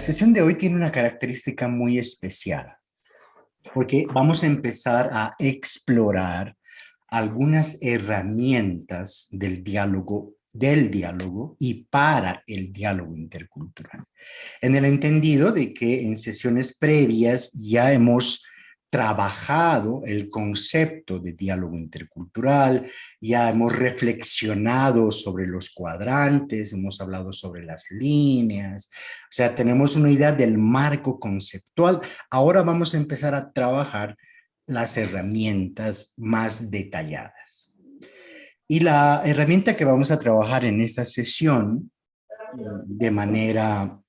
sesión de hoy tiene una característica muy especial, porque vamos a empezar a explorar algunas herramientas del diálogo y para el diálogo intercultural. En el entendido de que en sesiones previas ya hemos trabajado el concepto de diálogo intercultural, ya hemos reflexionado sobre los cuadrantes, hemos hablado sobre las líneas, o sea, tenemos una idea del marco conceptual. Ahora vamos a empezar a trabajar las herramientas más detalladas. Y la herramienta que vamos a trabajar en esta sesión de manera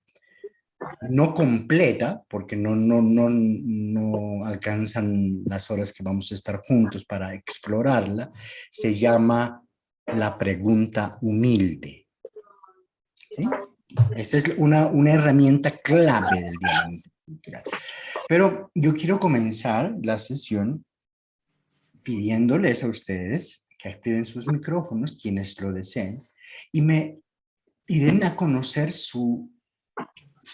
no completa, porque no alcanzan las horas que vamos a estar juntos para explorarla, se llama la pregunta humilde. ¿Sí? Esta es una herramienta clave del diálogo intercultural. Pero yo quiero comenzar la sesión pidiéndoles a ustedes que activen sus micrófonos, quienes lo deseen, y den a conocer su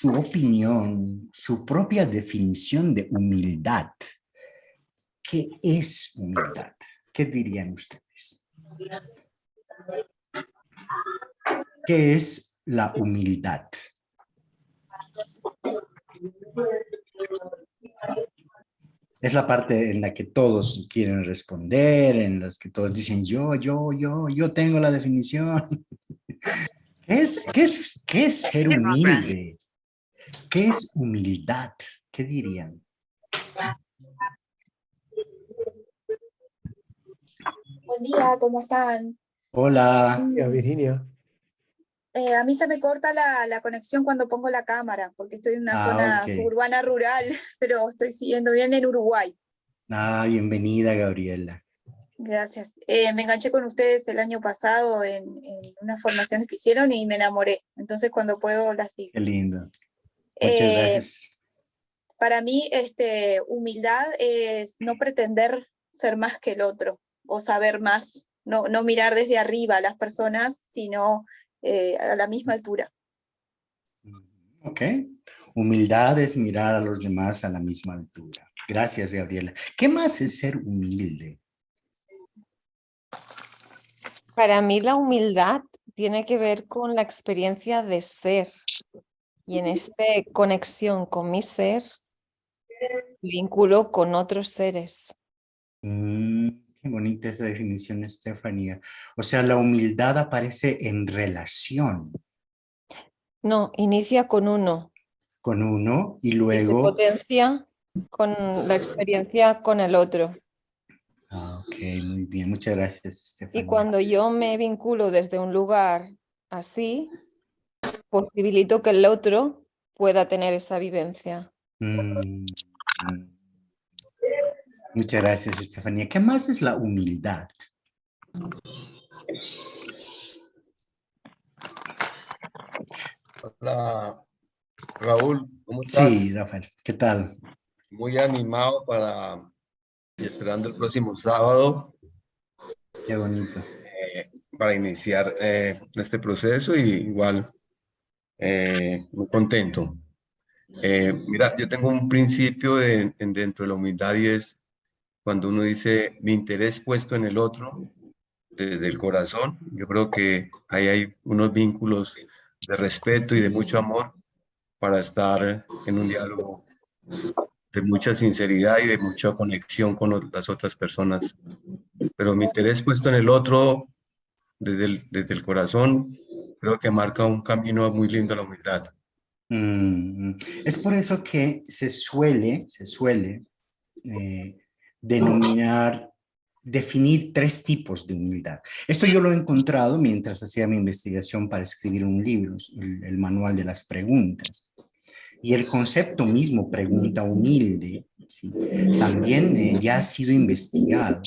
opinión, su propia definición de humildad. ¿Qué es humildad? ¿Qué dirían ustedes? ¿Qué es la humildad? Es la parte en la que todos quieren responder, en las que todos dicen yo tengo la definición. ¿Qué es ser humilde? ¿Qué es humildad? ¿Qué dirían? Buen día, ¿cómo están? Hola. Hola, Virginia. A mí se me corta la conexión cuando pongo la cámara, porque estoy en una zona Ok. suburbana rural, pero estoy siguiendo bien en Uruguay. Bienvenida, Gabriela. Gracias. Me enganché con ustedes el año pasado en unas formaciones que hicieron y me enamoré. Entonces cuando puedo las sigo. Qué lindo. Muchas gracias. Para mí, humildad es no pretender ser más que el otro o saber más, no mirar desde arriba a las personas, sino a la misma altura. Ok. Humildad es mirar a los demás a la misma altura. Gracias, Gabriela. ¿Qué más es ser humilde? Para mí la humildad tiene que ver con la experiencia de ser y en esta conexión con mi ser, vínculo con otros seres. Qué bonita esa definición, Estefanía. O sea, la humildad aparece en relación No, inicia con uno con uno y y se luego... potencia con la experiencia con el otro. Ok, muy bien. Muchas gracias, Y Estefanía. cuando yo me vinculo desde un lugar así, posibilito que el otro pueda tener esa vivencia. Mm, mm. Muchas gracias, Estefanía. ¿Qué más es la humildad? Hola, Raúl, ¿cómo Sí, estás? Rafael, ¿qué tal? Muy animado y esperando el próximo sábado Qué bonito. para iniciar este proceso y igual muy contento. Mira, yo tengo un principio dentro de la humildad y es cuando uno dice mi interés puesto en el otro desde el corazón. Yo creo que ahí hay unos vínculos de respeto y de mucho amor para estar en un diálogo de mucha sinceridad y de mucha conexión con las otras personas. Pero mi interés puesto en el otro, desde el corazón, creo que marca un camino muy lindo a la humildad. Es por eso que se suele eh, denominar, definir tres tipos de humildad. Esto yo lo he encontrado mientras hacía mi investigación para escribir un libro, el manual de las preguntas. Y el concepto mismo, pregunta humilde, ¿sí? También ya ha sido investigado.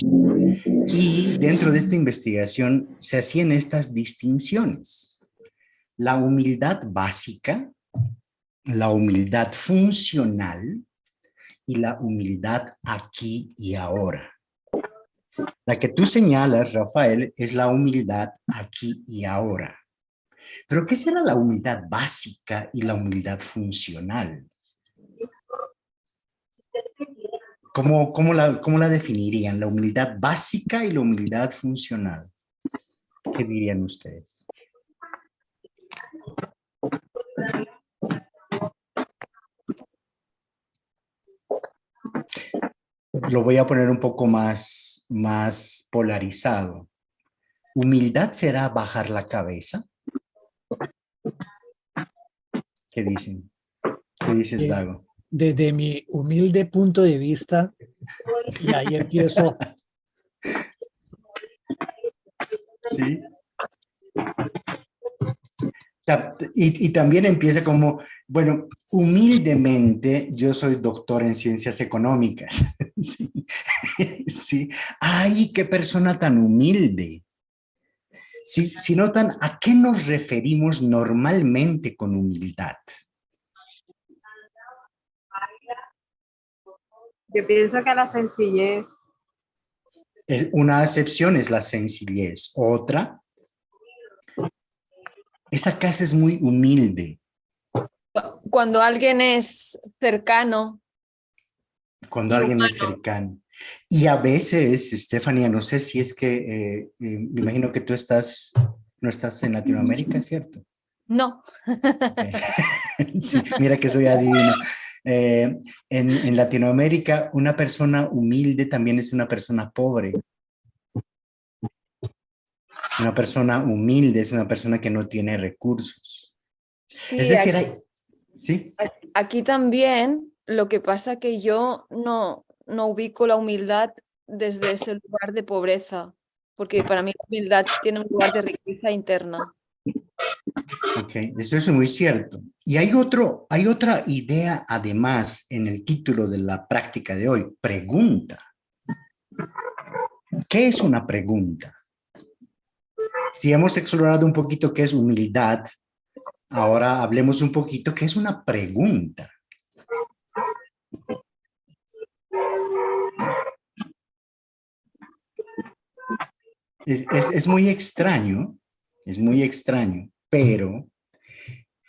Y dentro de esta investigación se hacían estas distinciones. La humildad básica, la humildad funcional y la humildad aquí y ahora. La que tú señalas, Rafael, es la humildad aquí y ahora. Pero ¿qué será la humildad básica y la humildad funcional? ¿Cómo la definirían? La humildad básica y la humildad funcional. ¿Qué dirían ustedes? Lo voy a poner un poco más polarizado. ¿Humildad será bajar la cabeza? ¿Qué dicen? ¿Qué dices, Dago? Desde mi humilde punto de vista, y ahí empiezo, Sí. Y también empieza como, bueno, humildemente yo soy doctor en ciencias económicas. Sí. Sí. Ay, qué persona tan humilde. Si notan, ¿a qué nos referimos normalmente con humildad? Yo pienso que la sencillez, Una acepción es la sencillez. Otra, esa casa es muy humilde. Cuando alguien es cercano, Cuando y alguien es humano. cercano. Y a veces, Estefanía, no sé si es que, me imagino que tú no estás en Latinoamérica, ¿cierto? No. Okay. Sí, mira que soy adivino. En Latinoamérica, una persona humilde también es una persona pobre. Una persona humilde es una persona que no tiene recursos. Es Sí, decir, ¿sí? aquí también, lo que pasa que yo no ubico la humildad desde ese lugar de pobreza, porque para mí la humildad tiene un lugar de riqueza interna. Ok, eso es muy cierto. Y hay otra idea además en el título de la práctica de hoy, pregunta. ¿Qué es una pregunta? Si hemos explorado un poquito qué es humildad, ahora hablemos un poquito qué es una pregunta. Es muy extraño, pero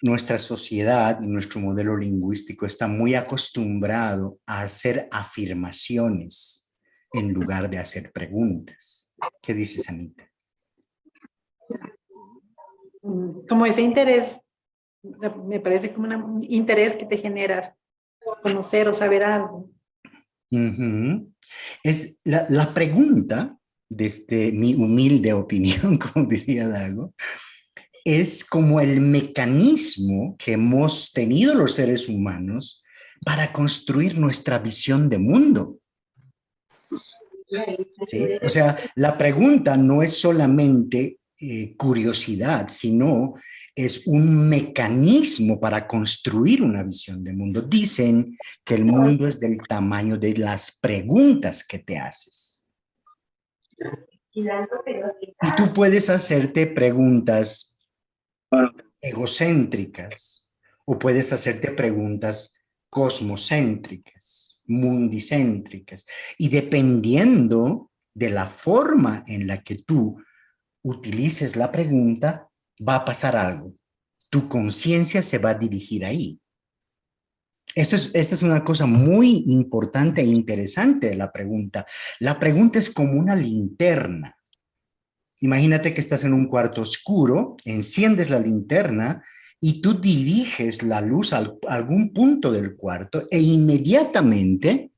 nuestra sociedad y nuestro modelo lingüístico está muy acostumbrado a hacer afirmaciones en lugar de hacer preguntas. ¿Qué dices, Anita? como ese interés, o sea, me parece como un interés que te generas conocer o saber algo. Ujú. Es la pregunta, desde mi humilde opinión, como diría Dago, es como el mecanismo que hemos tenido los seres humanos para construir nuestra visión de mundo. ¿Sí? O sea, la pregunta no es solamente curiosidad, sino es un mecanismo para construir una visión de mundo. Dicen que el mundo es del tamaño de las preguntas que te haces. Y tú puedes hacerte preguntas egocéntricas o puedes hacerte preguntas cosmocéntricas, mundicéntricas. Y dependiendo de la forma en la que tú utilices la pregunta, va a pasar algo. Tu conciencia se va a dirigir ahí. Esta es una cosa muy importante e interesante de la pregunta. La pregunta es como una linterna. Imagínate que estás en un cuarto oscuro, enciendes la linterna y tú diriges la luz a algún punto del cuarto e inmediatamente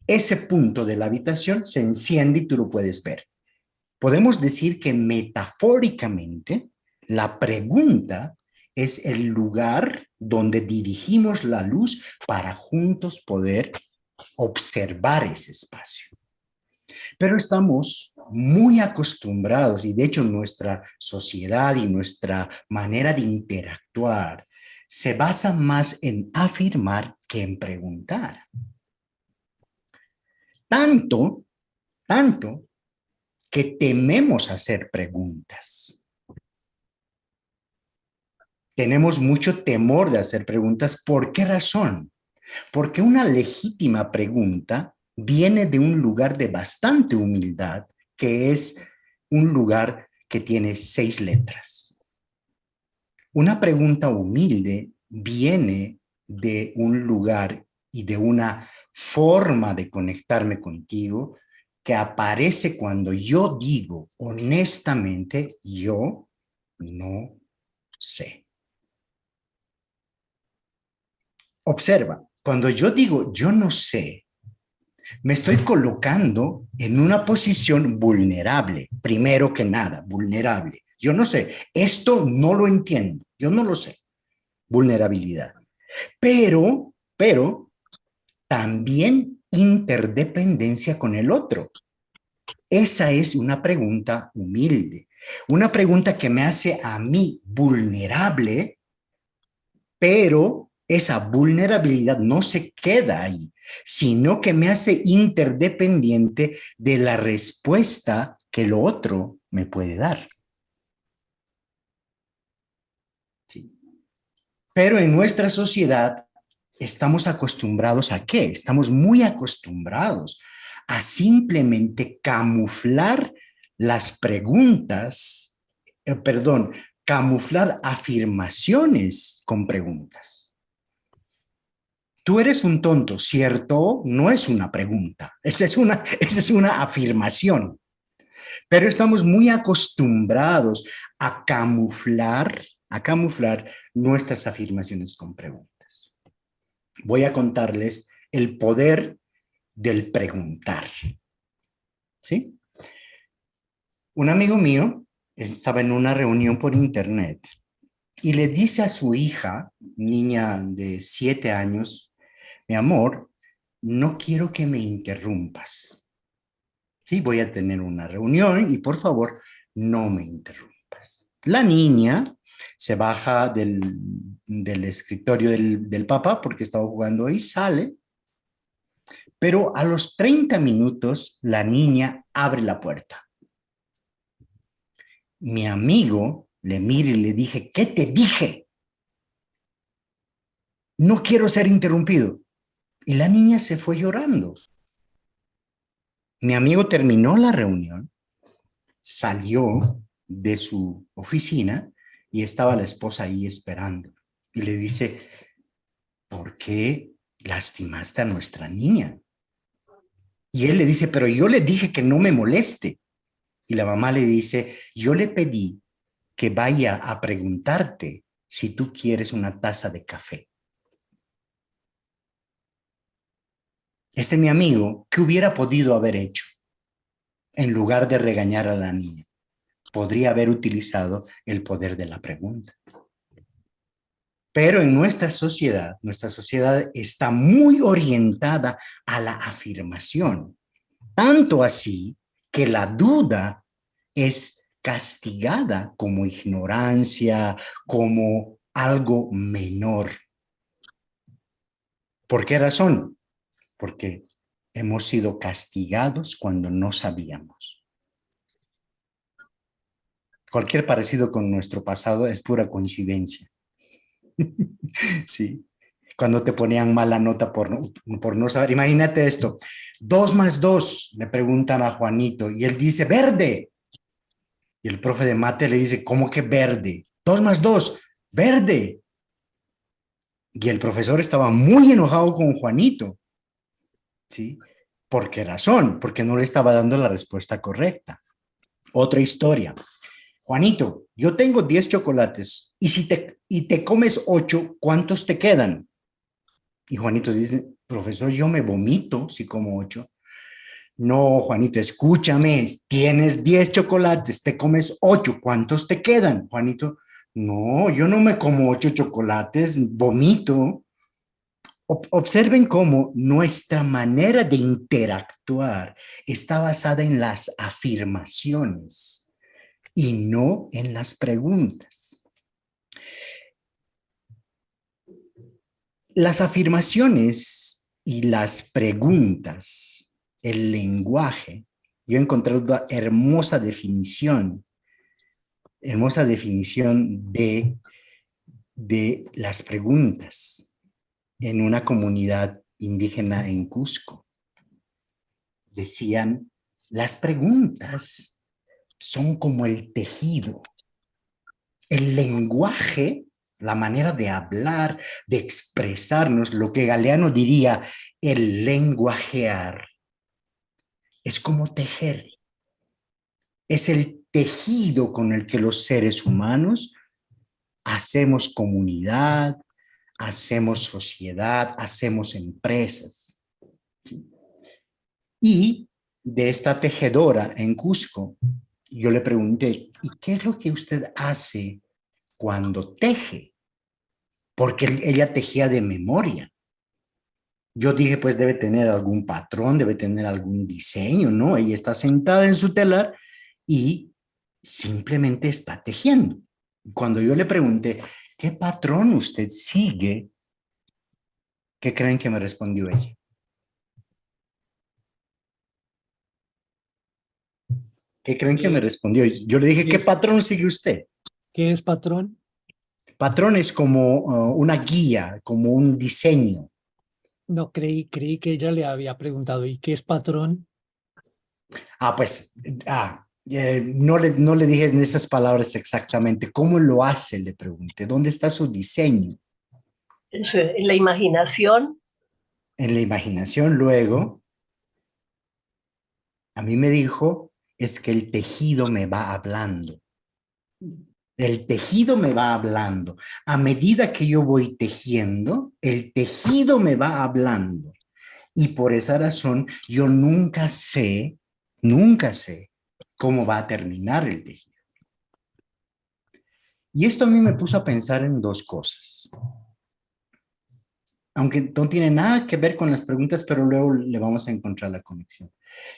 ese punto de la habitación se enciende y tú lo puedes ver. Podemos decir que metafóricamente la pregunta es el lugar donde dirigimos la luz para juntos poder observar ese espacio. Pero estamos muy acostumbrados y de hecho nuestra sociedad y nuestra manera de interactuar se basa más en afirmar que en preguntar. Tanto que tememos hacer preguntas. Tenemos mucho temor de hacer preguntas. ¿Por qué razón? Porque una legítima pregunta viene de un lugar de bastante humildad, que es un lugar que tiene 6 letras. Una pregunta humilde viene de un lugar y de una forma de conectarme contigo que aparece cuando yo digo honestamente, yo no sé. Observa, cuando yo digo yo no sé, me estoy colocando en una posición vulnerable, primero que nada, vulnerable. Yo no sé, esto no lo entiendo, yo no lo sé, vulnerabilidad. Pero también interdependencia con el otro. Esa es una pregunta humilde, una pregunta que me hace a mí vulnerable, pero esa vulnerabilidad no se queda ahí, sino que me hace interdependiente de la respuesta que el otro me puede dar. Sí. Pero en nuestra sociedad estamos acostumbrados ¿a qué? Estamos muy acostumbrados a simplemente camuflar las preguntas, camuflar afirmaciones con preguntas. Tú eres un tonto, ¿cierto? No es una pregunta, esa es una afirmación. Pero estamos muy acostumbrados a camuflar nuestras afirmaciones con preguntas. Voy a contarles el poder del preguntar. ¿Sí? Un amigo mío estaba en una reunión por internet y le dice a su hija, niña de 7 años, mi amor, no quiero que me interrumpas. Sí, voy a tener una reunión y por favor, no me interrumpas. La niña se baja del escritorio del papá porque estaba jugando ahí, sale, pero a los 30 minutos la niña abre la puerta. Mi amigo le mira y le dije, ¿qué te dije? No quiero ser interrumpido. Y la niña se fue llorando. Mi amigo terminó la reunión, salió de su oficina y estaba la esposa ahí esperando. Y le dice, ¿por qué lastimaste a nuestra niña? Y él le dice, pero yo le dije que no me moleste. Y la mamá le dice, yo le pedí que vaya a preguntarte si tú quieres una taza de café. Este mi amigo, ¿qué hubiera podido haber hecho? En lugar de regañar a la niña, podría haber utilizado el poder de la pregunta. Pero en nuestra sociedad está muy orientada a la afirmación. Tanto así que la duda es castigada como ignorancia, como algo menor. ¿Por qué razón? Porque hemos sido castigados cuando no sabíamos. Cualquier parecido con nuestro pasado es pura coincidencia. Sí. Cuando te ponían mala nota por no saber. Imagínate esto. 2 más 2, le preguntan a Juanito y él dice verde. Y el profe de mate le dice, ¿cómo que verde? 2 más 2, verde. Y el profesor estaba muy enojado con Juanito. ¿Sí? ¿Por qué razón? Porque no le estaba dando la respuesta correcta. Otra historia. Juanito, yo tengo 10 chocolates y si te comes 8, ¿cuántos te quedan? Y Juanito dice, profesor, yo me vomito si como 8. No, Juanito, escúchame, tienes 10 chocolates, te comes 8, ¿cuántos te quedan? Juanito, no, yo no me como 8 chocolates, vomito. Observen cómo nuestra manera de interactuar está basada en las afirmaciones y no en las preguntas. Las afirmaciones y las preguntas, el lenguaje, yo encontré una hermosa definición de las preguntas en una comunidad indígena en Cusco. Decían, las preguntas son como el tejido. El lenguaje la manera de hablar, de expresarnos, lo que Galeano diría el lenguajear, es como tejer. Es el tejido con el que los seres humanos hacemos comunidad, hacemos sociedad, hacemos empresas. Y de esta tejedora en Cusco, yo le pregunté, ¿y qué es lo que usted hace cuando teje? Porque ella tejía de memoria. Yo dije, pues debe tener algún patrón, debe tener algún diseño, ¿no? Ella está sentada en su telar y simplemente está tejiendo. Cuando yo le pregunté, ¿qué patrón usted sigue? ¿Qué creen que me respondió ella? ¿Qué creen que me respondió? Yo le dije, ¿qué patrón sigue usted? ¿Qué es patrón? Patrón es como una guía, como un diseño. No, creí que ella le había preguntado, ¿y qué es patrón? Pues, no le dije en esas palabras exactamente. ¿Cómo lo hace? Le pregunté. ¿Dónde está su diseño? En la imaginación. En la imaginación. Luego, a mí me dijo, es que el tejido me va hablando. El tejido me va hablando. A medida que yo voy tejiendo, el tejido me va hablando. Y por esa razón, yo nunca sé cómo va a terminar el tejido. Y esto a mí me puso a pensar en dos cosas. Aunque no tiene nada que ver con las preguntas, pero luego le vamos a encontrar la conexión.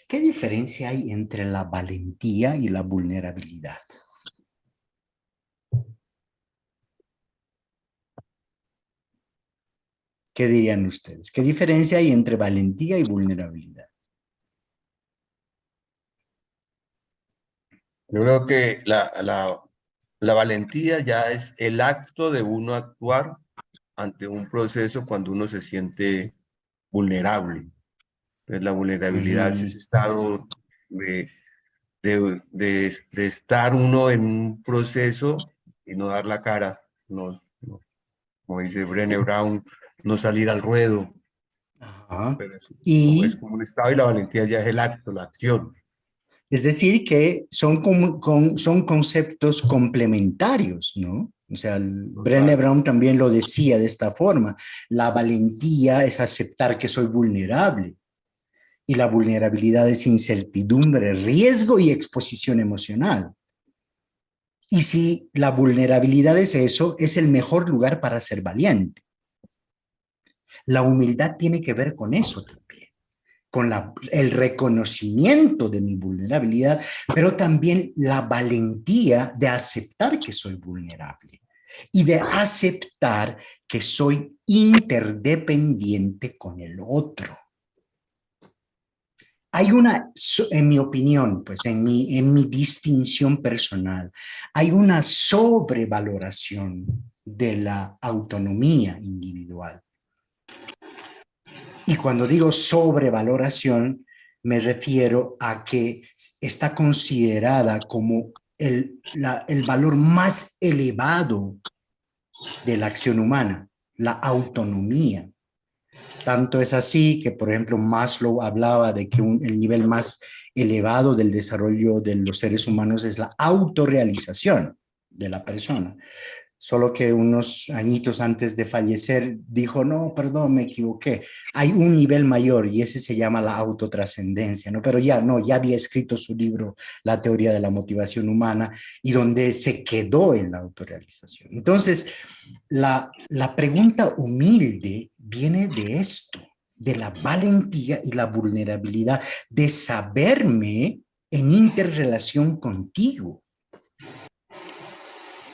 ¿Qué diferencia hay entre la valentía y la vulnerabilidad? ¿Qué dirían ustedes? ¿Qué diferencia hay entre valentía y vulnerabilidad? Yo creo que la valentía ya es el acto de uno actuar ante un proceso cuando uno se siente vulnerable. Entonces, la vulnerabilidad es ese estado de estar uno en un proceso y no dar la cara, como dice Brené Brown, no salir al ruedo. Ajá. Pero es Y como un estado y la valentía ya es el acto, la acción. es decir, que son conceptos complementarios, ¿no? O sea, Brené Brown también lo decía de esta forma. La valentía es aceptar que soy vulnerable y la vulnerabilidad es incertidumbre, riesgo y exposición emocional. Y si la vulnerabilidad es eso, es el mejor lugar para ser valiente. La humildad tiene que ver con eso también, con el reconocimiento de mi vulnerabilidad, pero también la valentía de aceptar que soy vulnerable y de aceptar que soy interdependiente con el otro. Hay una, en mi opinión, pues en mi distinción personal, hay una sobrevaloración de la autonomía individual. Y cuando digo sobrevaloración, me refiero a que está considerada como el valor más elevado de la acción humana, la autonomía. Tanto es así que, por ejemplo, Maslow hablaba de que el nivel más elevado del desarrollo de los seres humanos es la autorrealización de la persona. Solo que unos añitos antes de fallecer dijo, no, perdón, me equivoqué. Hay un nivel mayor y ese se llama la autotrascendencia, ¿no? Pero ya había escrito su libro, La teoría de la motivación humana, y donde se quedó en la autorrealización. Entonces, la pregunta humilde viene de esto, de la valentía y la vulnerabilidad, de saberme en interrelación contigo.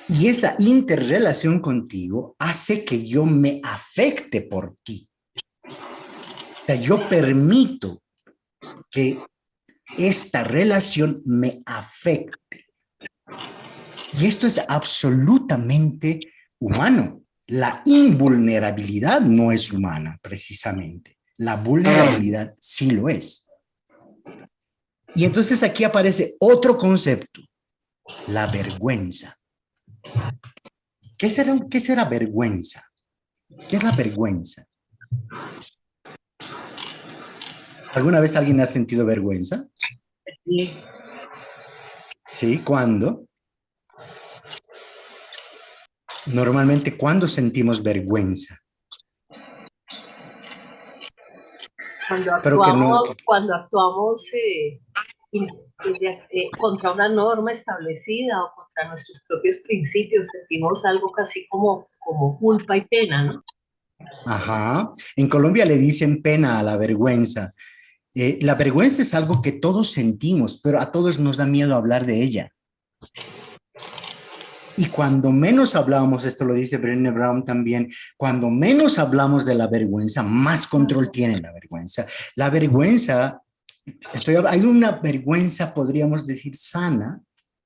Y esa interrelación contigo hace que yo me afecte por ti. O sea, yo permito que esta relación me afecte. Y esto es absolutamente humano. La invulnerabilidad no es humana, precisamente. La vulnerabilidad sí lo es. Y entonces aquí aparece otro concepto, la vergüenza. qué será vergüenza? ¿Qué es la vergüenza? ¿Alguna vez alguien ha sentido vergüenza? Sí. ¿Sí? ¿Cuándo? Normalmente, ¿cuándo sentimos vergüenza? Pero que no... Cuando actuamos contra una norma establecida o contra nuestros propios principios, sentimos algo casi como culpa y pena, ¿no? Ajá. En Colombia le dicen pena a la vergüenza. La vergüenza es algo que todos sentimos, pero a todos nos da miedo hablar de ella. Y cuando menos hablamos, esto lo dice Brené Brown también, cuando menos hablamos de la vergüenza, más control tiene la vergüenza. La vergüenza, hay una vergüenza, podríamos decir, sana,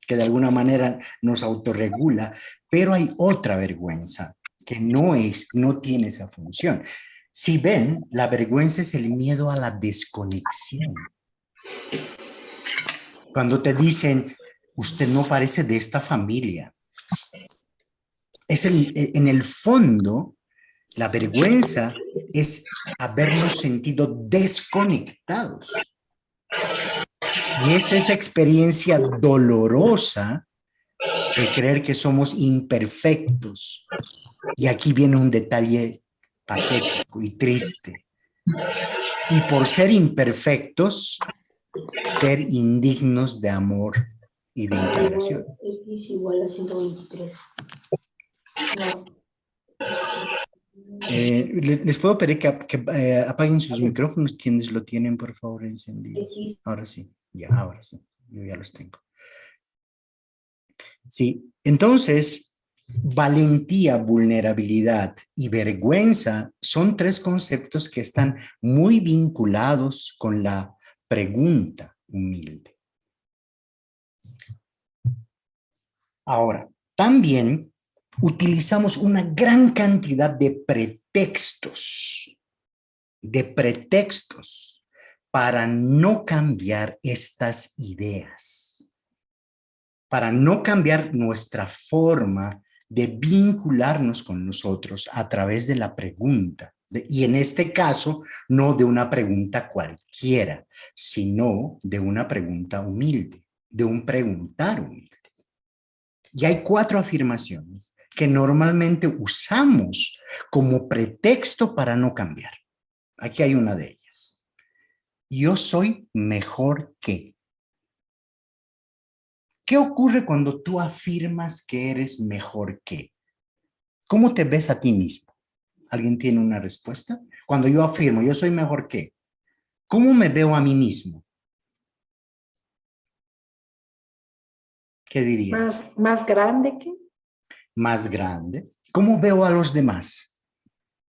que de alguna manera nos autorregula, pero hay otra vergüenza que no tiene esa función. Si ven, la vergüenza es el miedo a la desconexión. Cuando te dicen, usted no parece de esta familia, en el fondo, la vergüenza es habernos sentido desconectados. Y es esa experiencia dolorosa de creer que somos imperfectos. Y aquí viene un detalle patético y triste. Y por ser imperfectos, ser indignos de amor y de integración. X igual a 123. No. Les puedo pedir que apaguen sus micrófonos, quienes lo tienen, por favor, encendidos. Ahora sí, ahora sí, yo ya los tengo. Sí, entonces, valentía, vulnerabilidad y vergüenza son tres conceptos que están muy vinculados con la pregunta humilde. Ahora, también utilizamos una gran cantidad de pretextos para no cambiar estas ideas, para no cambiar nuestra forma de vincularnos con nosotros a través de la pregunta. Y en este caso, no de una pregunta cualquiera, sino de una pregunta humilde, de un preguntar humilde. Y hay 4 afirmaciones que normalmente usamos como pretexto para no cambiar. Aquí hay una de ellas. Yo soy mejor que. ¿Qué ocurre cuando tú afirmas que eres mejor que? ¿Cómo te ves a ti mismo? ¿Alguien tiene una respuesta? Cuando yo afirmo, yo soy mejor que, ¿cómo me veo a mí mismo? ¿Qué dirías? Más grande que. Más grande. ¿Cómo veo a los demás?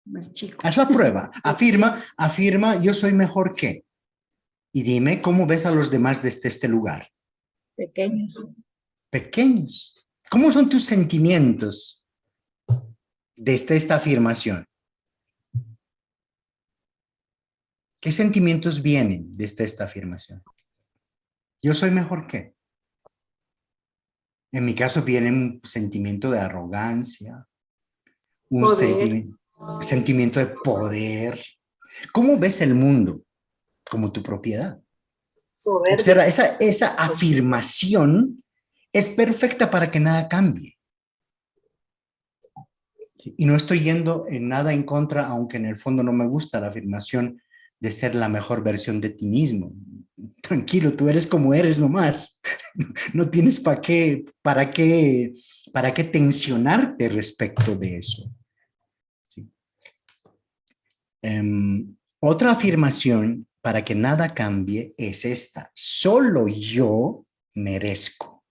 Más chico. Haz la prueba. Afirma, yo soy mejor que. Y dime, ¿cómo ves a los demás desde este lugar? Pequeños. Pequeños. ¿Cómo son tus sentimientos desde esta afirmación? ¿Qué sentimientos vienen desde esta afirmación? Yo soy mejor que. En mi caso viene un sentimiento de arrogancia, un sentimiento de poder. ¿Cómo ves el mundo? Como tu propiedad. Soberbia. Observa, esa afirmación es perfecta para que nada cambie. ¿Sí? Y no estoy yendo en nada en contra, aunque en el fondo no me gusta la afirmación de ser la mejor versión de ti mismo. Tranquilo, tú eres como eres nomás. No tienes para qué tensionarte respecto de eso. ¿Sí? Otra afirmación para que nada cambie es esta. Solo yo merezco.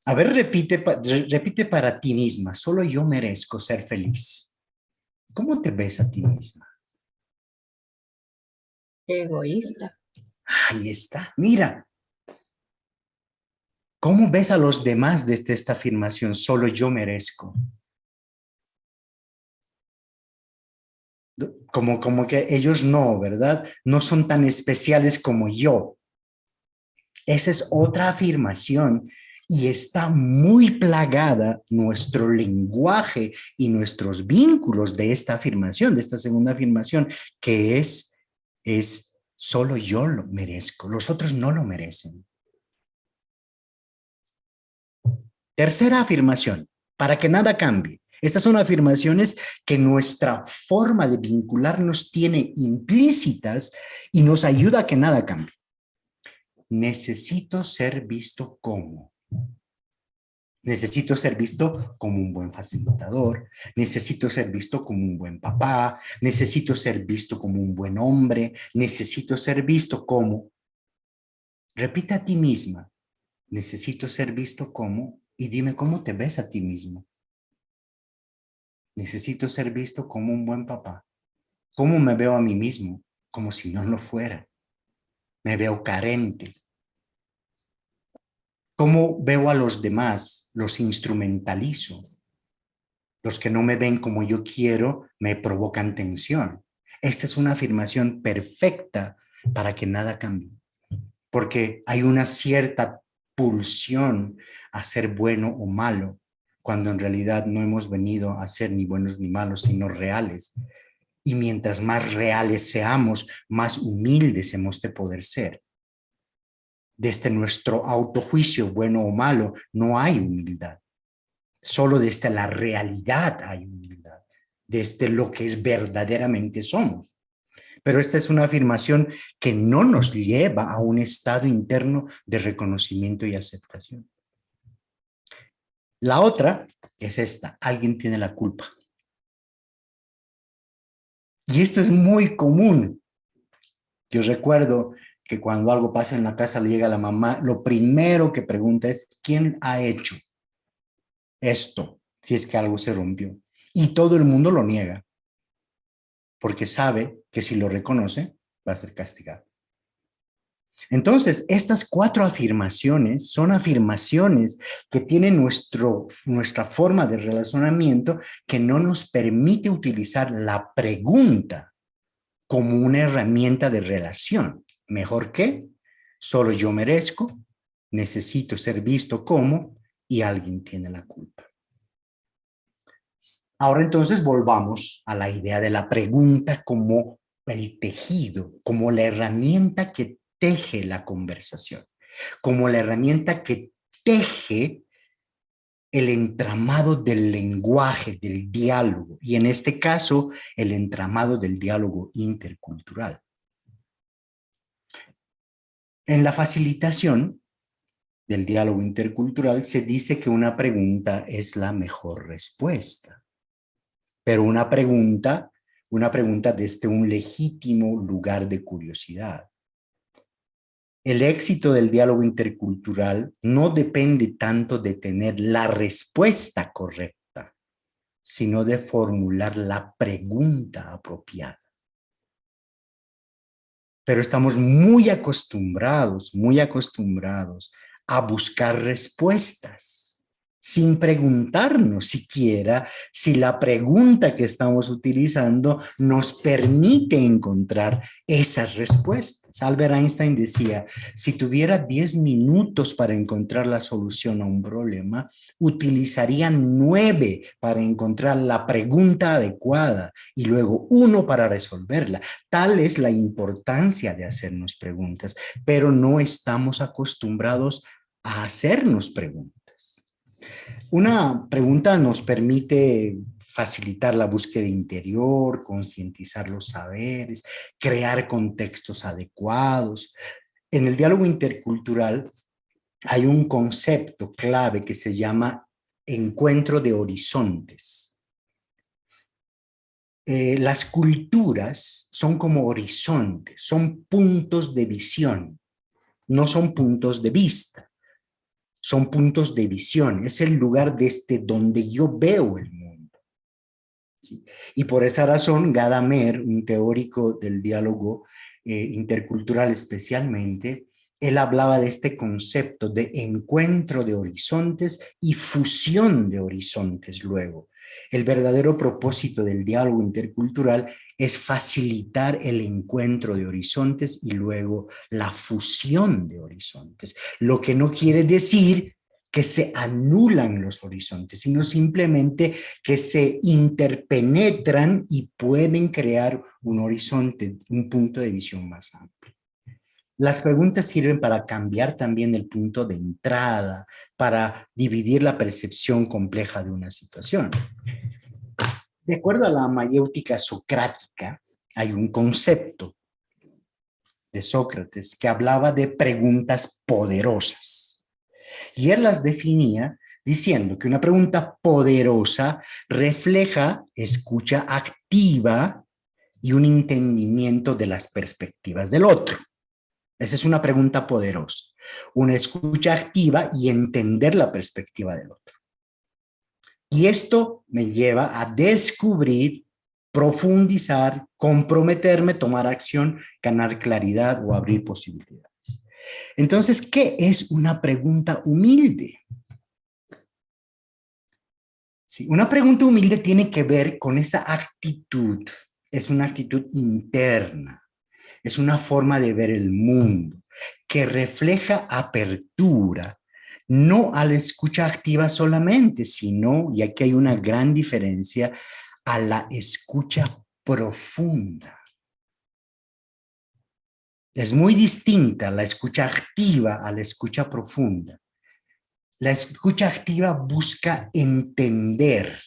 A ver, repite para ti misma. Solo yo merezco ser feliz. ¿Cómo te ves a ti misma? Egoísta. Ahí está. Mira. ¿Cómo ves a los demás desde esta afirmación? Solo yo merezco. Como que ellos no, ¿verdad? No son tan especiales como yo. Esa es otra afirmación Y está muy plagada nuestro lenguaje y nuestros vínculos de esta afirmación, de esta segunda afirmación, que es solo yo lo merezco, los otros no lo merecen. Tercera afirmación, para que nada cambie. Estas son afirmaciones que nuestra forma de vincularnos tiene implícitas y nos ayuda a que nada cambie. Necesito ser visto como. Necesito ser visto como un buen facilitador, necesito ser visto como un buen papá, necesito ser visto como un buen hombre, necesito ser visto como. Repite a ti misma, necesito ser visto como, y dime cómo te ves a ti mismo. Necesito ser visto como un buen papá. ¿Cómo me veo a mí mismo? Como si no lo fuera. Me veo carente. ¿Cómo veo a los demás? Los instrumentalizo. Los que no me ven como yo quiero me provocan tensión. Esta es una afirmación perfecta para que nada cambie. Porque hay una cierta pulsión a ser bueno o malo, cuando en realidad no hemos venido a ser ni buenos ni malos, sino reales. Y mientras más reales seamos, más humildes hemos de poder ser. Desde nuestro autojuicio, bueno o malo, no hay humildad. Solo desde la realidad hay humildad. Desde lo que es verdaderamente somos. Pero esta es una afirmación que no nos lleva a un estado interno de reconocimiento y aceptación. La otra es esta: alguien tiene la culpa. Y esto es muy común. Yo recuerdo que cuando algo pasa en la casa, le llega a la mamá, lo primero que pregunta es: ¿quién ha hecho esto? Si es que algo se rompió. Y todo el mundo lo niega, porque sabe que si lo reconoce, va a ser castigado. Entonces, estas 4 afirmaciones son afirmaciones que tienen nuestra forma de relacionamiento, que no nos permite utilizar la pregunta como una herramienta de relación. Mejor que solo yo merezco, necesito ser visto como, y alguien tiene la culpa. Ahora entonces volvamos a la idea de la pregunta como el tejido, como la herramienta que teje la conversación, como la herramienta que teje el entramado del lenguaje, del diálogo, y en este caso, el entramado del diálogo intercultural. En la facilitación del diálogo intercultural se dice que una pregunta es la mejor respuesta, pero una pregunta desde un legítimo lugar de curiosidad. El éxito del diálogo intercultural no depende tanto de tener la respuesta correcta, sino de formular la pregunta apropiada. Pero estamos muy acostumbrados a buscar respuestas, sin preguntarnos siquiera si la pregunta que estamos utilizando nos permite encontrar esas respuestas. Albert Einstein decía: si tuviera 10 minutos para encontrar la solución a un problema, utilizaría 9 para encontrar la pregunta adecuada y luego 1 para resolverla. Tal es la importancia de hacernos preguntas, pero no estamos acostumbrados a hacernos preguntas. Una pregunta nos permite facilitar la búsqueda interior, concientizar los saberes, crear contextos adecuados. En el diálogo intercultural hay un concepto clave que se llama encuentro de horizontes. Las culturas son como horizontes, son puntos de visión, no son puntos de vista. Son puntos de visión, es el lugar desde donde yo veo el mundo. ¿Sí? Y por esa razón, Gadamer, un teórico del diálogo intercultural especialmente, él hablaba de este concepto de encuentro de horizontes y fusión de horizontes luego. El verdadero propósito del diálogo intercultural es facilitar el encuentro de horizontes y luego la fusión de horizontes, lo que no quiere decir que se anulan los horizontes, sino simplemente que se interpenetran y pueden crear un horizonte, un punto de visión más amplio. Las preguntas sirven para cambiar también el punto de entrada, para dividir la percepción compleja de una situación. De acuerdo a la mayéutica socrática, hay un concepto de Sócrates que hablaba de preguntas poderosas. Y él las definía diciendo que una pregunta poderosa refleja escucha activa y un entendimiento de las perspectivas del otro. Esa es una pregunta poderosa. Una escucha activa y entender la perspectiva del otro. Y esto me lleva a descubrir, profundizar, comprometerme, tomar acción, ganar claridad o abrir posibilidades. Entonces, ¿qué es una pregunta humilde? Sí, una pregunta humilde tiene que ver con esa actitud. Es una actitud interna. Es una forma de ver el mundo que refleja apertura, no a la escucha activa solamente, sino, y aquí hay una gran diferencia, a la escucha profunda. Es muy distinta la escucha activa a la escucha profunda. La escucha activa busca entender.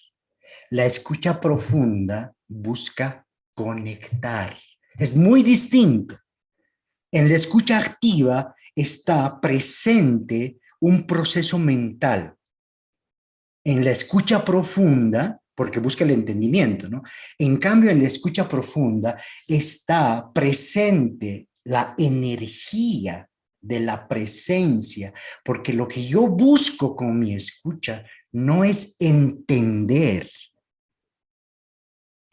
La escucha profunda busca conectar. Es muy distinto. En la escucha activa está presente un proceso mental. En la escucha profunda, porque busca el entendimiento, ¿no? En cambio, en la escucha profunda está presente la energía de la presencia, porque lo que yo busco con mi escucha no es entender.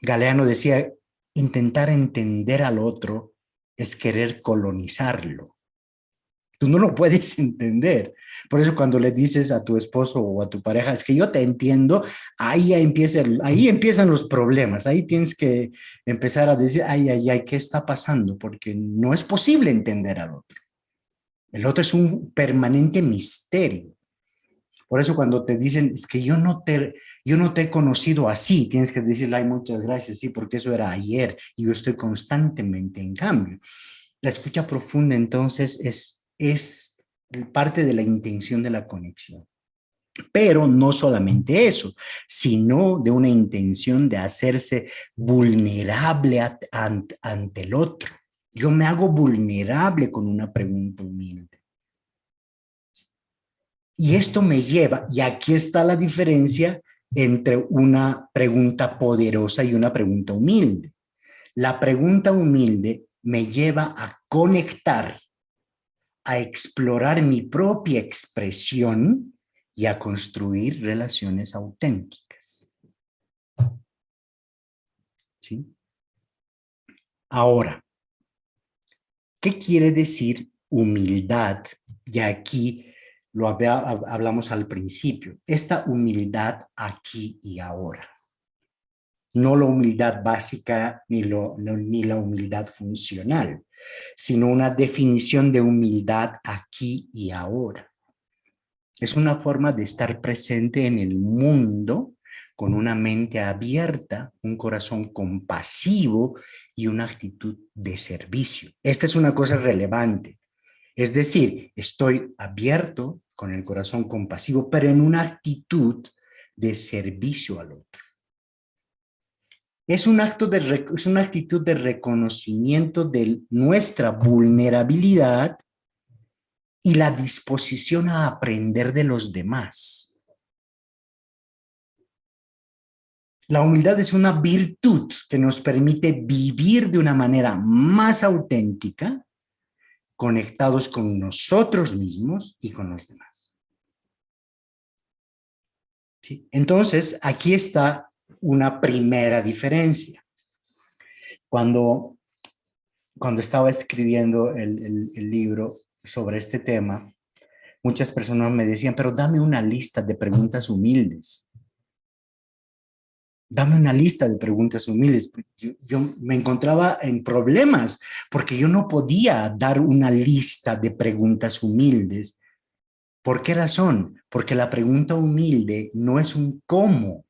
Galeano decía, intentar entender al otro es querer colonizarlo. Tú no lo puedes entender. Por eso cuando le dices a tu esposo o a tu pareja, es que yo te entiendo, ahí empiezan los problemas. Ahí tienes que empezar a decir, ay, ¿qué está pasando? Porque no es posible entender al otro. El otro es un permanente misterio. Por eso cuando te dicen, es que yo no te he conocido así, tienes que decirle, ay, muchas gracias, sí, porque eso era ayer y yo estoy constantemente en cambio. La escucha profunda entonces es parte de la intención de la conexión. Pero no solamente eso, sino de una intención de hacerse vulnerable ante el otro. Yo me hago vulnerable con una pregunta humilde. Y esto me lleva, y aquí está la diferencia entre una pregunta poderosa y una pregunta humilde. La pregunta humilde me lleva a conectar, a explorar mi propia expresión y a construir relaciones auténticas. ¿Sí? Ahora, ¿qué quiere decir humildad? Y aquí lo hablamos al principio. Esta humildad aquí y ahora. No la humildad básica ni la humildad funcional, sino una definición de humildad aquí y ahora. Es una forma de estar presente en el mundo con una mente abierta, un corazón compasivo y una actitud de servicio. Esta es una cosa relevante. Es decir, estoy abierto con el corazón compasivo, pero en una actitud de servicio al otro. Es una actitud de reconocimiento de nuestra vulnerabilidad y la disposición a aprender de los demás. La humildad es una virtud que nos permite vivir de una manera más auténtica, conectados con nosotros mismos y con los demás. ¿Sí? Entonces, aquí está una primera diferencia. Cuando estaba escribiendo el libro sobre este tema, muchas personas me decían, pero dame una lista de preguntas humildes. Dame una lista de preguntas humildes. Yo me encontraba en problemas porque yo no podía dar una lista de preguntas humildes ¿Por qué razón? Porque la pregunta humilde no es un cómo,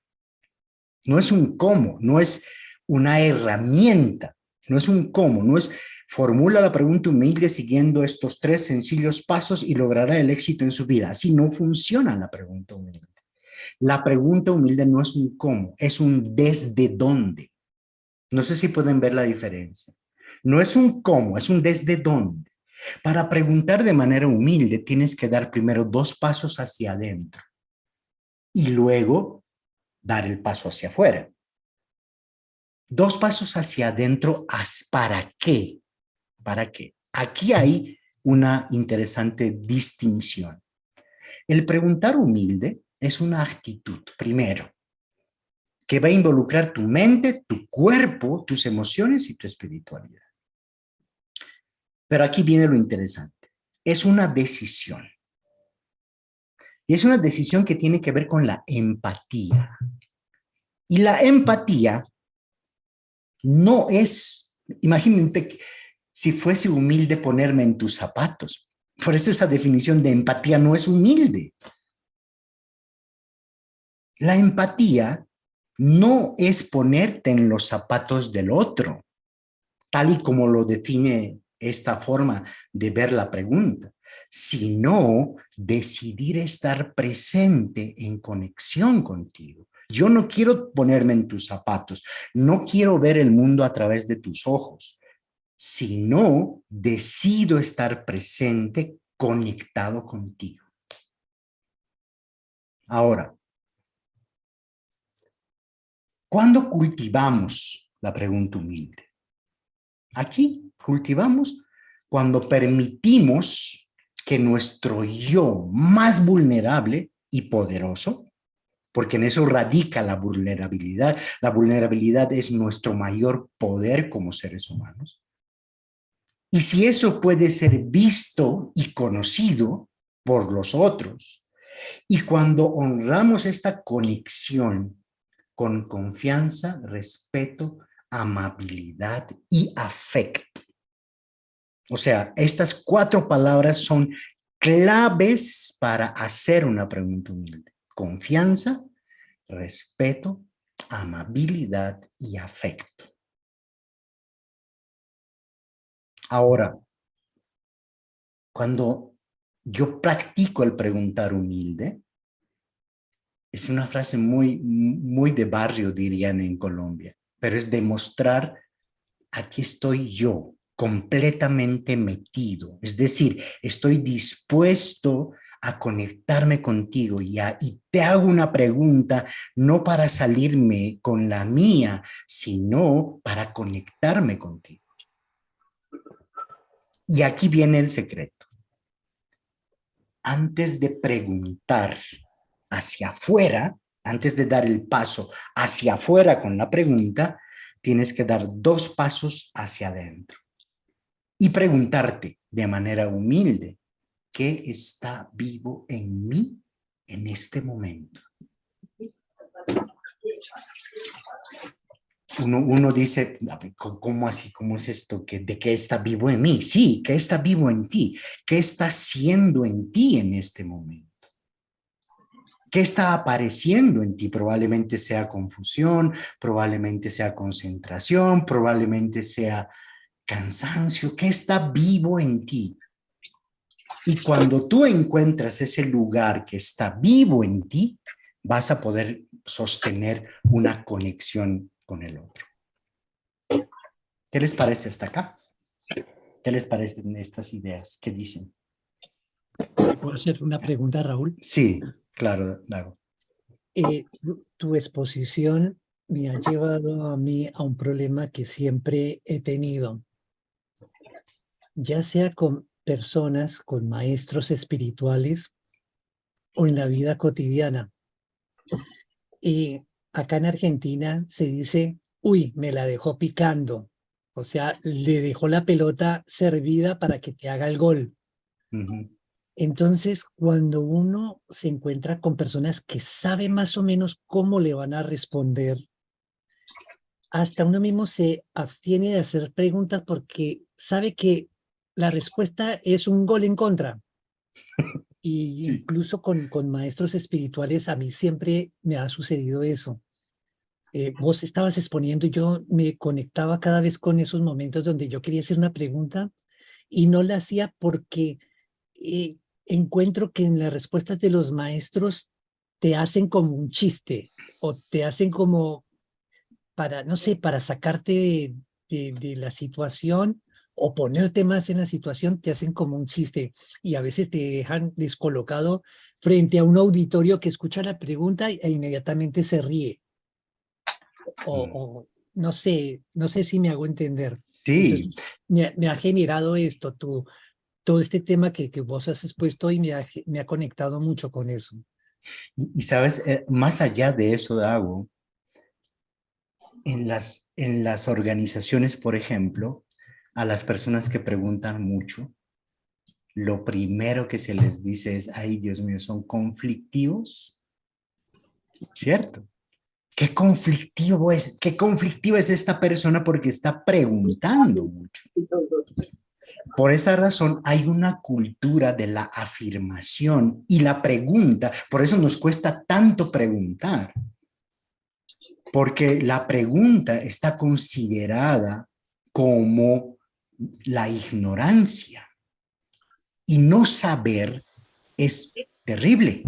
no es un cómo, no es una herramienta, no es un cómo, no es formula la pregunta humilde siguiendo estos 3 sencillos pasos y logrará el éxito en su vida. Así no funciona la pregunta humilde. La pregunta humilde no es un cómo, es un desde dónde. No sé si pueden ver la diferencia. No es un cómo, es un desde dónde. Para preguntar de manera humilde tienes que dar primero 2 pasos hacia adentro y luego dar el paso hacia afuera. 2 pasos hacia adentro, ¿para qué? ¿Para qué? Aquí hay una interesante distinción. El preguntar humilde es una actitud, primero, que va a involucrar tu mente, tu cuerpo, tus emociones y tu espiritualidad. Pero aquí viene lo interesante. Es una decisión. Y es una decisión que tiene que ver con la empatía. Y la empatía no es, imagínate, si fuese humilde ponerme en tus zapatos. Por eso esa definición de empatía no es humilde. La empatía no es ponerte en los zapatos del otro, tal y como lo define esta forma de ver la pregunta, sino decidir estar presente en conexión contigo. Yo no quiero ponerme en tus zapatos, no quiero ver el mundo a través de tus ojos, sino decido estar presente, conectado contigo. Ahora, ¿cuándo cultivamos la pregunta humilde? Aquí cultivamos cuando permitimos que nuestro yo más vulnerable y poderoso, porque en eso radica la vulnerabilidad. La vulnerabilidad es nuestro mayor poder como seres humanos. Y si eso puede ser visto y conocido por los otros, y cuando honramos esta conexión con confianza, respeto, amabilidad y afecto. O sea, estas 4 palabras son claves para hacer una pregunta humilde. Confianza, respeto, amabilidad y afecto. Ahora, cuando yo practico el preguntar humilde, es una frase muy de barrio, dirían en Colombia, pero es demostrar, aquí estoy yo, completamente metido. Es decir, estoy dispuesto a conectarme contigo y te hago una pregunta, no para salirme con la mía, sino para conectarme contigo. Y aquí viene el secreto. Antes de preguntar hacia afuera, antes de dar el paso hacia afuera con la pregunta, tienes que dar 2 pasos hacia adentro y preguntarte de manera humilde, ¿qué está vivo en mí en este momento? Uno dice, ¿cómo así? ¿Cómo es esto? ¿De qué está vivo en mí? Sí, ¿qué está vivo en ti? ¿Qué está haciendo en ti en este momento? ¿Qué está apareciendo en ti? Probablemente sea confusión, probablemente sea concentración, probablemente sea cansancio. ¿Qué está vivo en ti? Y cuando tú encuentras ese lugar que está vivo en ti, vas a poder sostener una conexión con el otro. ¿Qué les parece hasta acá? ¿Qué les parecen estas ideas? ¿Qué dicen? ¿Puedo hacer una pregunta, Raúl? Sí, claro, Dago. Tu exposición me ha llevado a mí a un problema que siempre he tenido, ya sea con personas, con maestros espirituales o en la vida cotidiana. Y acá en Argentina se dice, uy, me la dejó picando. O sea, le dejó la pelota servida para que te haga el gol. Uh-huh. Entonces, cuando uno se encuentra con personas que saben más o menos cómo le van a responder, hasta uno mismo se abstiene de hacer preguntas porque sabe que la respuesta es un gol en contra. Y Sí. incluso con maestros espirituales, a mí siempre me ha sucedido eso. Vos estabas exponiendo y yo me conectaba cada vez con esos momentos donde yo quería hacer una pregunta y no la hacía porque encuentro que en las respuestas de los maestros te hacen como un chiste o te hacen como para, no sé, para sacarte de la situación o ponerte más en la situación, te hacen como un chiste y a veces te dejan descolocado frente a un auditorio que escucha la pregunta e inmediatamente se ríe. O no sé, no sé si me hago entender. Sí, Entonces, me ha generado esto, todo este tema que vos has expuesto y me ha conectado mucho con eso. y sabes, más allá de eso, Dago, en las organizaciones, por ejemplo, a las personas que preguntan mucho, lo primero que se les dice es, ay, Dios mío, son conflictivos, ¿cierto? Qué conflictiva es esta persona porque está preguntando mucho. Por esa razón hay una cultura de la afirmación y la pregunta, por eso nos cuesta tanto preguntar, porque la pregunta está considerada como la ignorancia y no saber es terrible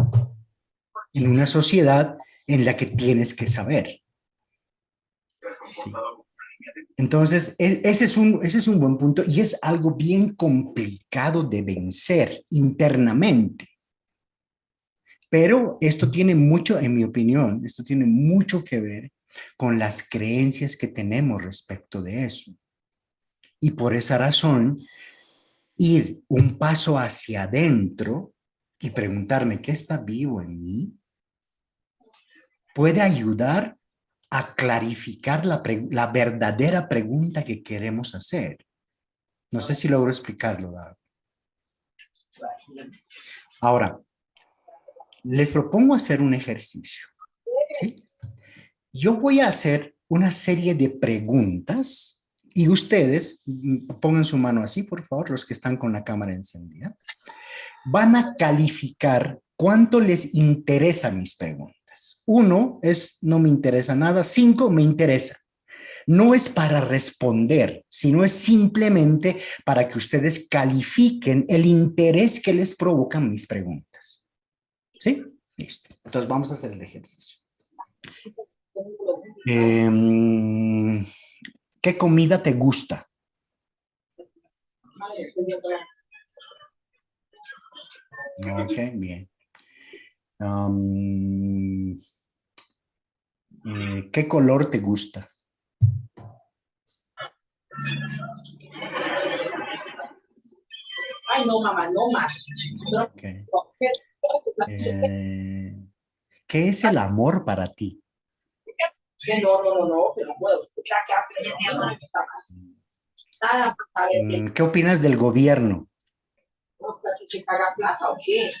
en una sociedad en la que tienes que saber. Sí. Entonces, ese es un buen punto y es algo bien complicado de vencer internamente. Pero esto tiene mucho, en mi opinión, esto tiene mucho que ver con las creencias que tenemos respecto de eso. Y por esa razón, ir un paso hacia adentro y preguntarme qué está vivo en mí puede ayudar a clarificar la verdadera pregunta que queremos hacer. No sé si logro explicarlo, David. Ahora, les propongo hacer un ejercicio, ¿sí? Yo voy a hacer una serie de preguntas y ustedes, pongan su mano así, por favor, los que están con la cámara encendida, van a calificar cuánto les interesan mis preguntas. 1 es no me interesa nada, 5 me interesa. No es para responder, sino es simplemente para que ustedes califiquen el interés que les provocan mis preguntas. ¿Sí? Listo. Entonces vamos a hacer el ejercicio. ¿Qué comida te gusta? Ok, bien. ¿Qué color te gusta? Ay, no, mamá, no más. Okay. ¿Qué es el amor para ti? No, que no puedo. Mira qué hace. Nada, a ver, ¿Qué opinas del gobierno? que se caga plata o qué.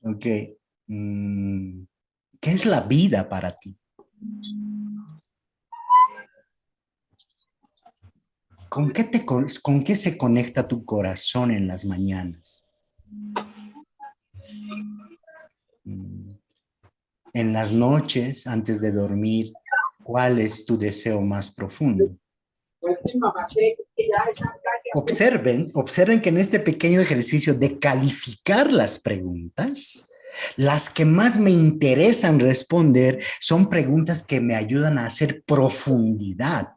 Ok. ¿Qué es la vida para ti? ¿Con qué se conecta tu corazón en las mañanas? En las noches, antes de dormir, ¿cuál es tu deseo más profundo? Pues sí, mamá, que ya está. Observen que en este pequeño ejercicio de calificar las preguntas, las que más me interesan responder son preguntas que me ayudan a hacer profundidad.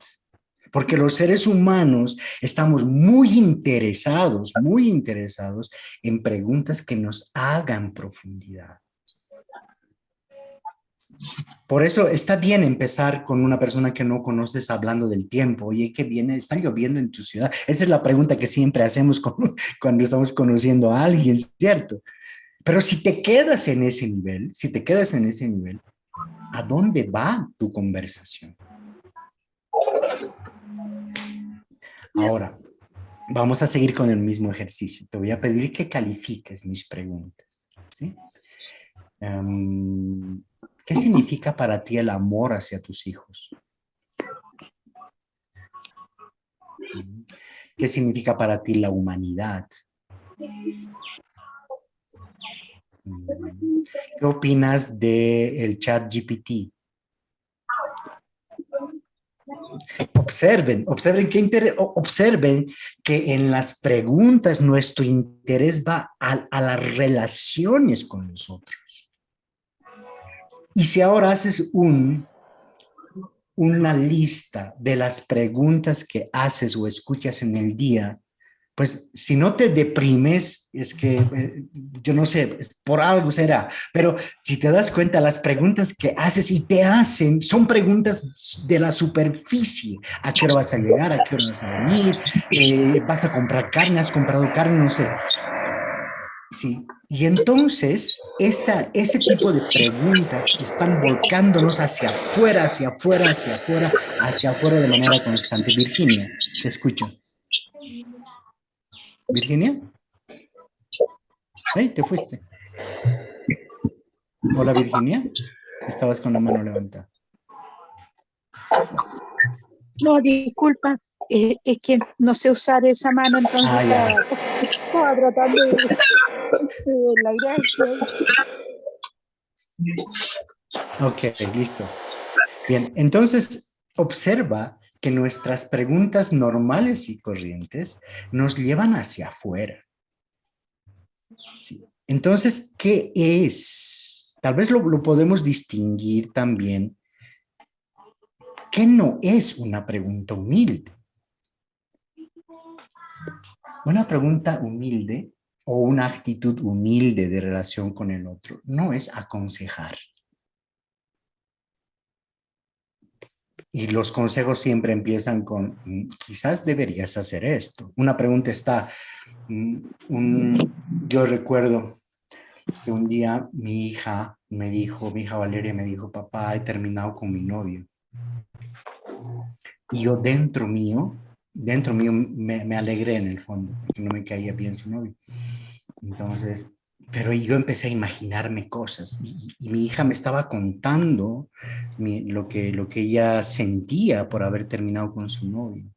Porque los seres humanos estamos muy interesados en preguntas que nos hagan profundidad. Por eso está bien empezar con una persona que no conoces hablando del tiempo. Oye, ¿qué viene? ¿Está lloviendo en tu ciudad? Esa es la pregunta que siempre hacemos cuando estamos conociendo a alguien, ¿cierto? Pero si te quedas en ese nivel, ¿a dónde va tu conversación? Ahora, vamos a seguir con el mismo ejercicio. Te voy a pedir que califiques mis preguntas, ¿sí? ¿Qué significa para ti el amor hacia tus hijos? ¿Qué significa para ti la humanidad? ¿Qué opinas del chat GPT? Observen observen que en las preguntas nuestro interés va a las relaciones con los otros. Y si ahora haces una lista de las preguntas que haces o escuchas en el día, pues si no te deprimes, es que yo no sé, por algo será, pero si te das cuenta, las preguntas que haces y te hacen son preguntas de la superficie. ¿A qué hora vas a llegar? ¿A qué hora vas a venir? ¿Vas a comprar carne? ¿Has comprado carne? No sé. Sí. Y entonces, ese tipo de preguntas están volcándonos hacia afuera, hacia afuera, hacia afuera, hacia afuera de manera constante. Virginia, te escucho. Virginia. ¡Hey, te fuiste! Hola, Virginia. Estabas con la mano levantada. No, disculpa, es que no sé usar esa mano, entonces estaba tratando de la gracia. Ok, listo. Bien, entonces observa que nuestras preguntas normales y corrientes nos llevan hacia afuera. Sí. Entonces, ¿qué es? Tal vez lo podemos distinguir también. ¿Qué no es una pregunta humilde? Una pregunta humilde o una actitud humilde de relación con el otro no es aconsejar. Y los consejos siempre empiezan con, quizás deberías hacer esto. Una pregunta está, yo recuerdo que un día mi hija Valeria me dijo, papá, he terminado con mi novio. Y yo dentro mío me alegré en el fondo, porque no me caía bien su novio. Entonces, pero yo empecé a imaginarme cosas y mi hija me estaba contando lo que ella sentía por haber terminado con su novio.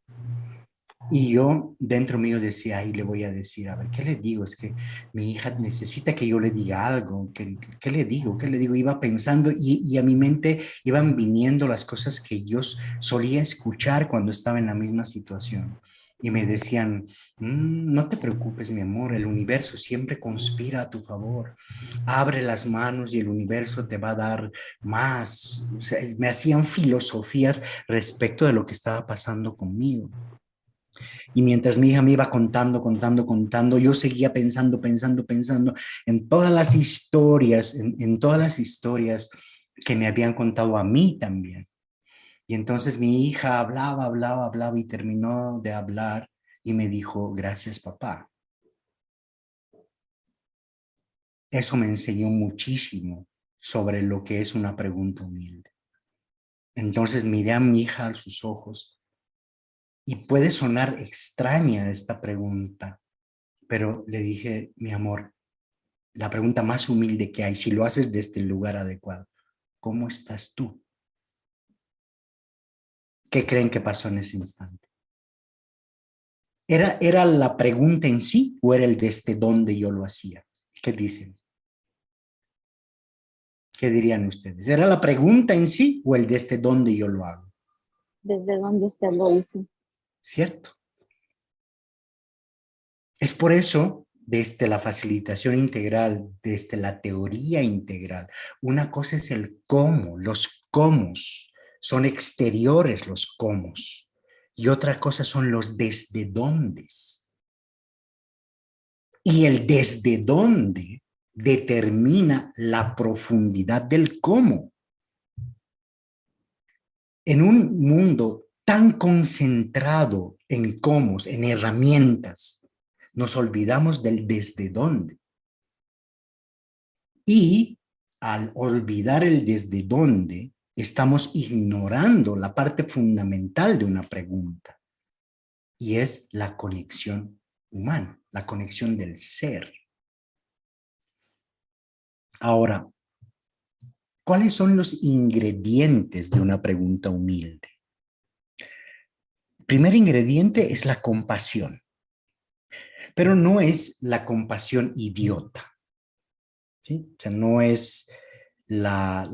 Y yo dentro mío decía, ahí le voy a decir, a ver, ¿qué le digo? Es que mi hija necesita que yo le diga algo. ¿Qué le digo? ¿Qué le digo? Iba pensando y a mi mente iban viniendo las cosas que yo solía escuchar cuando estaba en la misma situación. Y me decían, no te preocupes, mi amor, el universo siempre conspira a tu favor. Abre las manos y el universo te va a dar más. O sea, me hacían filosofías respecto de lo que estaba pasando conmigo. Y mientras mi hija me iba contando, yo seguía pensando en todas las historias, en todas las historias que me habían contado a mí también. Y entonces mi hija hablaba y terminó de hablar y me dijo, gracias, papá. Eso me enseñó muchísimo sobre lo que es una pregunta humilde. Entonces miré a mi hija a sus ojos y puede sonar extraña esta pregunta, pero le dije, mi amor, la pregunta más humilde que hay, si lo haces desde el lugar adecuado, ¿cómo estás tú? ¿Qué creen que pasó en ese instante? ¿Era la pregunta en sí o era el desde dónde yo lo hacía? ¿Qué dicen? ¿Qué dirían ustedes? ¿Era la pregunta en sí o el desde dónde yo lo hago? Desde donde usted lo hizo. ¿Cierto? Es por eso, desde la facilitación integral, desde la teoría integral, una cosa es el cómo, los cómos, son exteriores los cómos, y otra cosa son los desde dóndes. Y el desde dónde determina la profundidad del cómo. En un mundo tan concentrado en cómo, en herramientas, nos olvidamos del desde dónde. Y al olvidar el desde dónde, estamos ignorando la parte fundamental de una pregunta. Y es la conexión humana, la conexión del ser. Ahora, ¿cuáles son los ingredientes de una pregunta humilde? Primer ingrediente es la compasión, pero no es la compasión idiota, ¿sí? O sea, no es la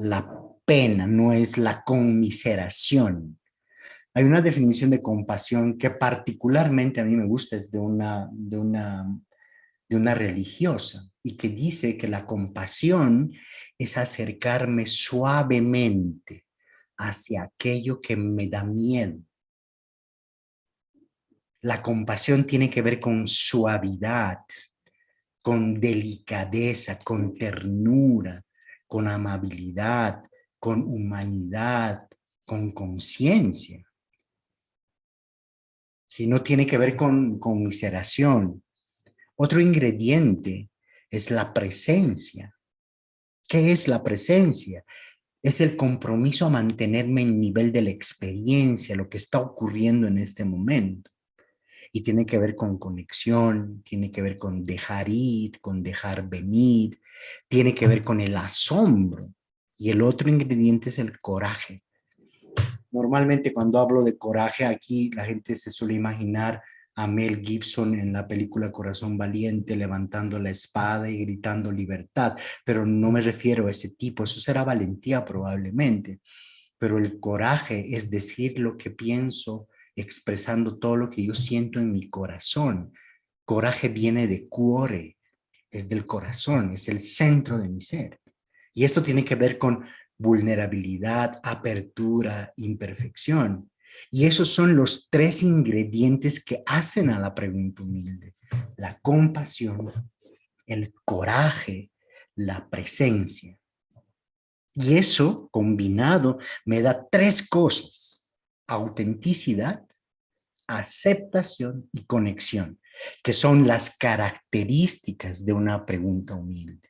pena, no es la conmiseración. Hay una definición de compasión que particularmente a mí me gusta, es de una religiosa, y que dice que la compasión es acercarme suavemente hacia aquello que me da miedo. La compasión tiene que ver con suavidad, con delicadeza, con ternura, con amabilidad, con humanidad, con conciencia. Si no tiene que ver con conmiseración. Otro ingrediente es la presencia. ¿Qué es la presencia? Es el compromiso a mantenerme en nivel de la experiencia, lo que está ocurriendo en este momento. Y tiene que ver con conexión, tiene que ver con dejar ir, con dejar venir, tiene que ver con el asombro. Y el otro ingrediente es el coraje. Normalmente cuando hablo de coraje aquí, la gente se suele imaginar a Mel Gibson en la película Corazón Valiente levantando la espada y gritando libertad, pero no me refiero a ese tipo, eso será valentía probablemente, pero el coraje es decir lo que pienso, expresando todo lo que yo siento en mi corazón. Coraje viene de cuore, es del corazón, es el centro de mi ser. Y esto tiene que ver con vulnerabilidad, apertura, imperfección. Y esos son los tres ingredientes que hacen a la pregunta humilde: la compasión, el coraje, la presencia. Y eso combinado me da tres cosas: autenticidad, aceptación y conexión, que son las características de una pregunta humilde.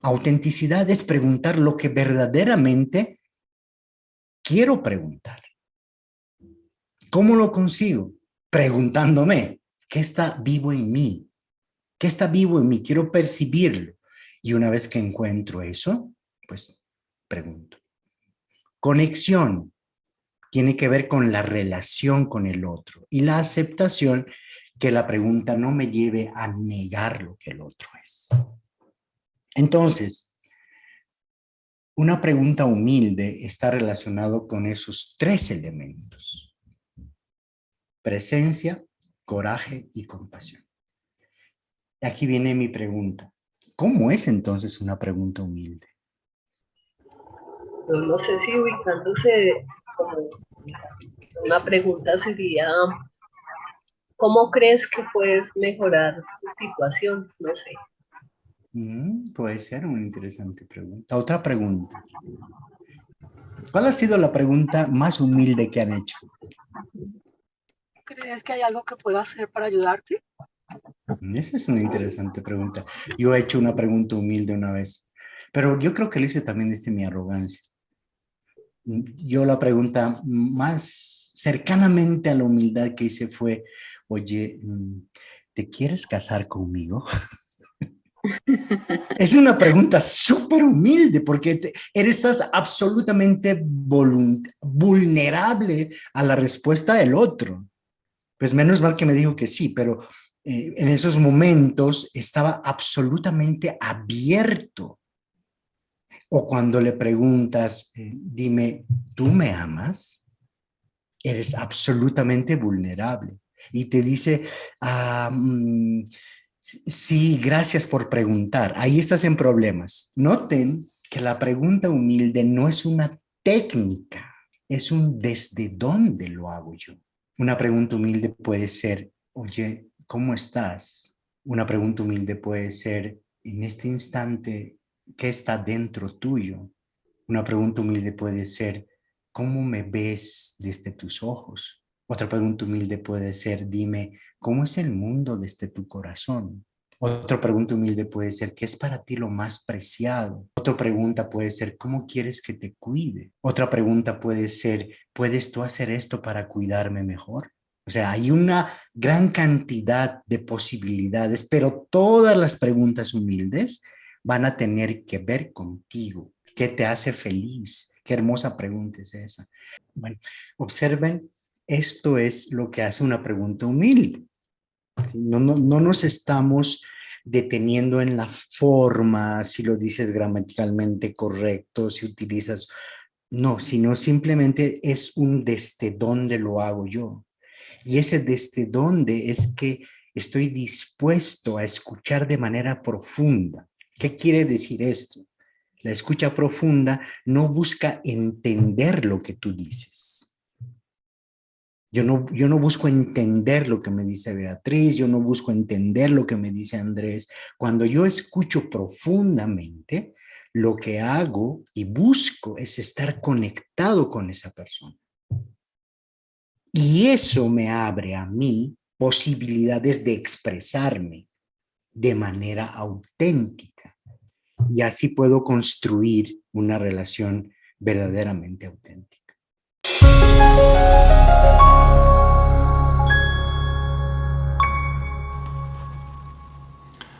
Autenticidad es preguntar lo que verdaderamente quiero preguntar. ¿Cómo lo consigo? Preguntándome, ¿qué está vivo en mí? ¿Qué está vivo en mí? Quiero percibirlo. Y una vez que encuentro eso, pues pregunto. Conexión tiene que ver con la relación con el otro y la aceptación, que la pregunta no me lleve a negar lo que el otro es. Entonces, una pregunta humilde está relacionado con esos tres elementos: presencia, coraje y compasión. Aquí viene mi pregunta. ¿Cómo es entonces una pregunta humilde? No sé si ubicándose como una pregunta sería, ¿cómo crees que puedes mejorar tu situación? No sé. Puede ser una interesante pregunta. Otra pregunta. ¿Cuál ha sido la pregunta más humilde que han hecho? ¿Crees que hay algo que puedo hacer para ayudarte? Esa es una interesante pregunta. Yo he hecho una pregunta humilde una vez, pero yo creo que lo hice también desde mi arrogancia. Yo la pregunta más cercanamente a la humildad que hice fue: oye, ¿te quieres casar conmigo? Es una pregunta súper humilde porque estás absolutamente vulnerable a la respuesta del otro. Pues menos mal que me dijo que sí, pero en esos momentos estaba absolutamente abierto. O cuando le preguntas, dime, ¿tú me amas? Eres absolutamente vulnerable. Y te dice, sí, gracias por preguntar. Ahí estás en problemas. Noten que la pregunta humilde no es una técnica, es un desde dónde lo hago yo. Una pregunta humilde puede ser: oye, ¿cómo estás? Una pregunta humilde puede ser: en este instante, ¿qué está dentro tuyo? Una pregunta humilde puede ser: ¿cómo me ves desde tus ojos? Otra pregunta humilde puede ser: dime, ¿cómo es el mundo desde tu corazón? Otra pregunta humilde puede ser: ¿qué es para ti lo más preciado? Otra pregunta puede ser: ¿cómo quieres que te cuide? Otra pregunta puede ser: ¿puedes tú hacer esto para cuidarme mejor? O sea, hay una gran cantidad de posibilidades, pero todas las preguntas humildes van a tener que ver contigo. ¿Qué te hace feliz? Qué hermosa pregunta es esa. Bueno, observen Esto es lo que hace una pregunta humilde. ¿Sí? No nos estamos deteniendo en la forma, si lo dices gramaticalmente correcto, si utilizas... No, sino simplemente es un desde dónde lo hago yo. Y ese desde dónde es que estoy dispuesto a escuchar de manera profunda. ¿Qué quiere decir esto? La escucha profunda no busca entender lo que tú dices. Yo no busco entender lo que me dice Beatriz, yo no busco entender lo que me dice Andrés. Cuando yo escucho profundamente, lo que hago y busco es estar conectado con esa persona. Y eso me abre a mí posibilidades de expresarme de manera auténtica. Y así puedo construir una relación verdaderamente auténtica.